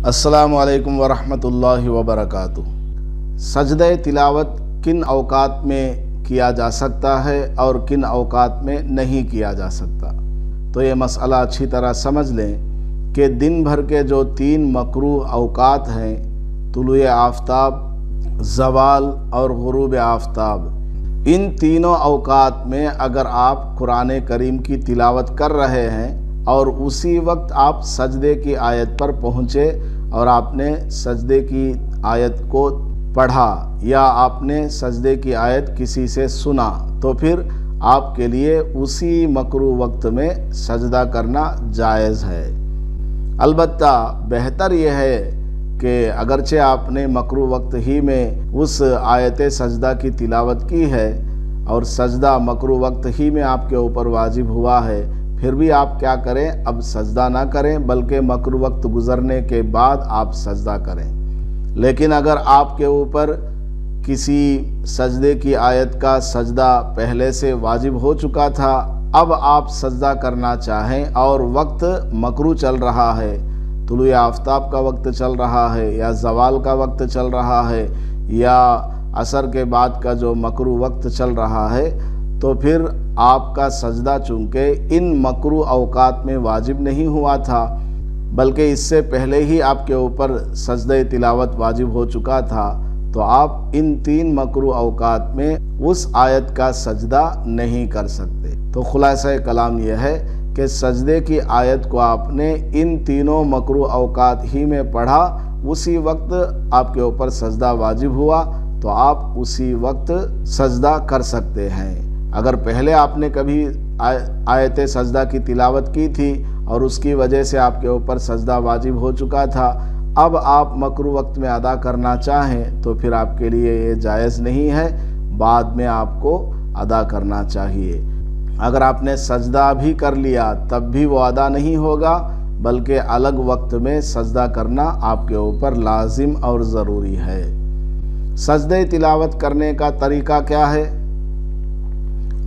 अस्सलामु अलैकुम वरहमतुल्लाहि वबरकातुह। सजदे तिलावत किन औकात में किया जा सकता है और किन औकात में नहीं किया जा सकता, तो ये मसला अच्छी तरह समझ लें कि दिन भर के जो 3 मकरूह औकात हैं, तुलुए आफ्ताब, ज़वाल और गुरूब आफ्ताब, इन तीनों औकात में अगर आप कुरान करीम की तिलावत कर रहे हैं और उसी वक्त आप सजदे की आयत पर पहुँचे और आपने सजदे की आयत को पढ़ा या आपने सजदे की आयत किसी से सुना, तो फिर आपके लिए उसी मकरूह वक्त में सजदा करना जायज़ है। अलबत्ता बेहतर यह है कि अगरचे आपने मकरूह वक्त ही में उस आयत सजदा की तिलावत की है और सजदा मकरूह वक्त ही में आपके ऊपर वाजिब हुआ है, फिर भी आप क्या करें, अब सजदा ना करें बल्कि मकरूह वक्त गुज़रने के बाद आप सजदा करें। लेकिन अगर आपके ऊपर किसी सजदे की आयत का सजदा पहले से वाजिब हो चुका था, अब आप सजदा करना चाहें और वक्त मकरूह चल रहा है, तुलुए आफ्ताब का वक्त चल रहा है या ज़वाल का वक्त चल रहा है या असर के बाद का जो मकरूह वक्त चल रहा है, तो फिर आपका सजदा चूँकि इन मकरूह औकात में वाजिब नहीं हुआ था बल्कि इससे पहले ही आपके ऊपर सजदे तिलावत वाजिब हो चुका था, तो आप इन 3 मकरूह औकात में उस आयत का सजदा नहीं कर सकते। तो खुलासा कलाम यह है कि सजदे की आयत को आपने इन तीनों मकरूह औकात ही में पढ़ा, उसी वक्त आपके ऊपर सजदा वाजिब हुआ तो आप उसी वक्त सजदा कर सकते हैं। अगर पहले आपने कभी आयत सजदा की तिलावत की थी और उसकी वजह से आपके ऊपर सजदा वाजिब हो चुका था, अब आप मकरूह वक्त में अदा करना चाहें तो फिर आपके लिए ये जायज़ नहीं है, बाद में आपको अदा करना चाहिए। अगर आपने सजदा भी कर लिया तब भी वो अदा नहीं होगा, बल्कि अलग वक्त में सजदा करना आपके ऊपर लाजिम और ज़रूरी है। सजदे तिलावत करने का तरीका क्या है?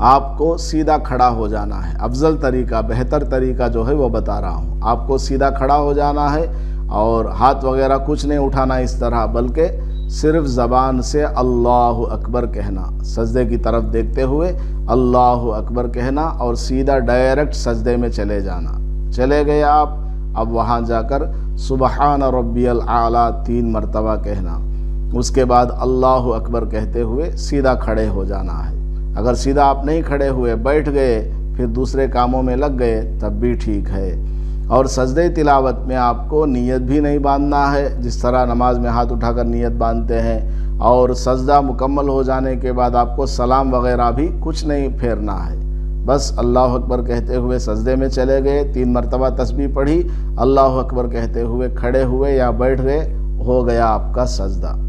आपको सीधा खड़ा हो जाना है। अफजल तरीका, बेहतर तरीका जो है वो बता रहा हूँ। आपको सीधा खड़ा हो जाना है और हाथ वगैरह कुछ नहीं उठाना इस तरह, बल्कि सिर्फ ज़बान से अल्लाहु अकबर कहना, सजदे की तरफ देखते हुए अल्लाहु अकबर कहना और सीधा डायरेक्ट सजदे में चले जाना। चले गए आप, अब वहाँ जाकर सुबहान रब्बियल आला 3 मरतबा कहना, उसके बाद अल्लाहु अकबर कहते हुए सीधा खड़े हो जाना है। अगर सीधा आप नहीं खड़े हुए, बैठ गए, फिर दूसरे कामों में लग गए, तब भी ठीक है। और सजदे तिलावत में आपको नियत भी नहीं बांधना है, जिस तरह नमाज में हाथ उठाकर नियत बांधते हैं, और सजदा मुकम्मल हो जाने के बाद आपको सलाम वगैरह भी कुछ नहीं फेरना है। बस अल्लाह अकबर कहते हुए सजदे में चले गए, 3 मरतबा तस्बीह पढ़ी, अल्लाह अकबर कहते हुए खड़े हुए या बैठ गए, हो गया आपका सजदा।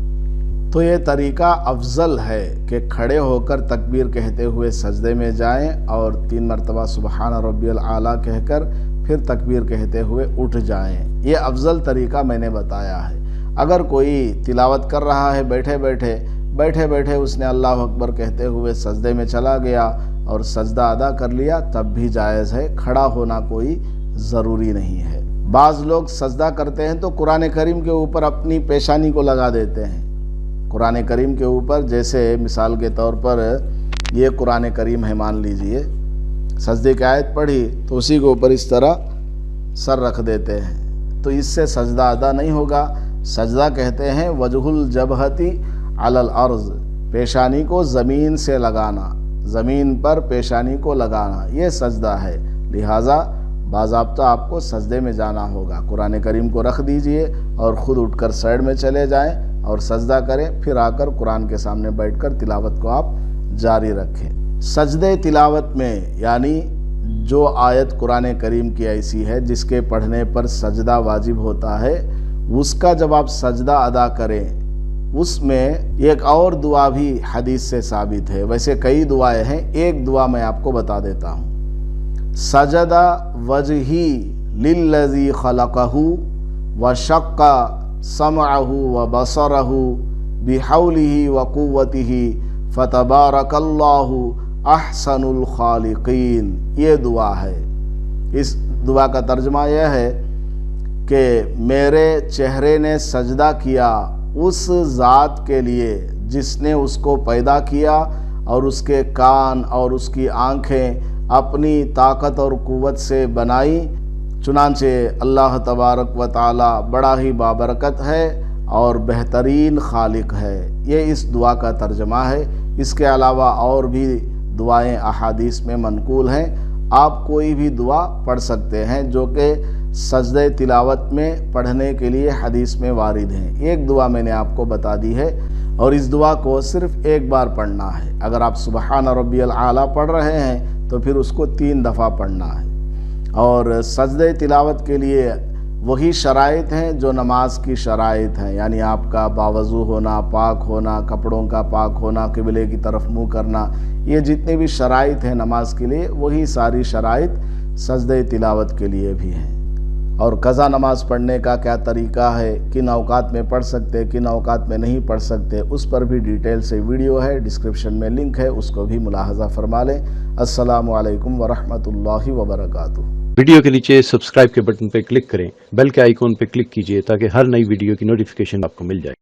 तो ये तरीका अफजल है कि खड़े होकर तकबीर कहते हुए सजदे में जाएं और 3 मरतबा सुबहान रब्बियल आला कहकर फिर तकबीर कहते हुए उठ जाएं। ये अफजल तरीका मैंने बताया है। अगर कोई तिलावत कर रहा है बैठे बैठे उसने अल्लाह अकबर कहते हुए सजदे में चला गया और सजदा अदा कर लिया, तब भी जायज़ है, खड़ा होना कोई ज़रूरी नहीं है। बाज़ लोग सजदा करते हैं तो कुरान करीम के ऊपर अपनी पेशानी को लगा देते हैं। कुरान करीम के ऊपर, जैसे मिसाल के तौर पर ये कुरान करीम है, मान लीजिए सजदे की आयत पढ़ी तो उसी के ऊपर इस तरह सर रख देते हैं, तो इससे सजदा अदा नहीं होगा। सजदा कहते हैं वजहुल जबहती अलल अर्ज़, पेशानी को ज़मीन से लगाना, ज़मीन पर पेशानी को लगाना, ये सजदा है। लिहाजा बाज़ाब्ता आपको सजदे में जाना होगा। कुरान करीम को रख दीजिए और ख़ुद उठकर साइड में चले जाएं और सजदा करें, फिर आकर कुरान के सामने बैठकर तिलावत को आप जारी रखें। सजदे तिलावत में यानी जो आयत कुरान करीम की ऐसी है जिसके पढ़ने पर सजदा वाजिब होता है, उसका जब आप सजदा अदा करें, उसमें एक और दुआ भी हदीस से साबित है। वैसे कई दुआएं हैं, एक दुआ मैं आपको बता देता हूँ। सजदा वजही लिल्लज़ी खलक़हू व शक्का समअहू व बसरहू बिहौलिही व कुव्वतिही फतबारकल्लाहु अहसनुल खालिकीन। ये दुआ है। इस दुआ का तर्जुमा यह है کہ میرے چہرے نے سجدہ کیا اس ذات کے لیے جس نے اس کو پیدا کیا اور اس کے کان اور اس کی آنکھیں اپنی طاقت اور قوت سے بنائی۔ چنانچہ اللہ تبارک و تعالی بڑا ہی بابرکت ہے اور بہترین خالق ہے۔ یہ اس دعا کا ترجمہ ہے۔ اس کے علاوہ اور بھی دعائیں احادیث میں منقول ہیں، آپ کوئی بھی دعا پڑھ سکتے ہیں جو کہ سجدہ تلاوت میں پڑھنے کے لیے حدیث میں وارد ہیں۔ ایک دعا میں نے آپ کو بتا دی ہے اور اس دعا کو صرف ایک بار پڑھنا ہے۔ اگر آپ سبحان ربی الاعلیٰ پڑھ رہے ہیں تو پھر اس کو 3 دفعہ پڑھنا ہے۔ اور سجدہ تلاوت کے لیے وہی شرائط ہیں جو نماز کی شرائط ہیں، یعنی آپ کا باوضو ہونا، پاک ہونا، کپڑوں کا پاک ہونا، قبلے کی طرف منہ کرنا، یہ جتنے بھی شرائط ہیں نماز کے لیے وہی ساری شرائط سجدہ تلاوت کے لیے بھی ہیں۔ اور قضا نماز پڑھنے کا کیا طریقہ ہے، کن اوقات میں پڑھ سکتے کن اوقات میں نہیں پڑھ سکتے، اس پر بھی ڈیٹیل سے ویڈیو ہے، ڈسکرپشن میں لنک ہے، اس کو بھی ملاحظہ فرما لیں۔ السلام علیکم ورحمۃ اللہ وبرکاتہ۔ ویڈیو کے نیچے سبسکرائب کے بٹن پہ کلک کریں، بیل کے آئیکن پہ کلک کیجئے تاکہ ہر نئی ویڈیو کی نوٹیفیکیشن آپ کو مل جائے۔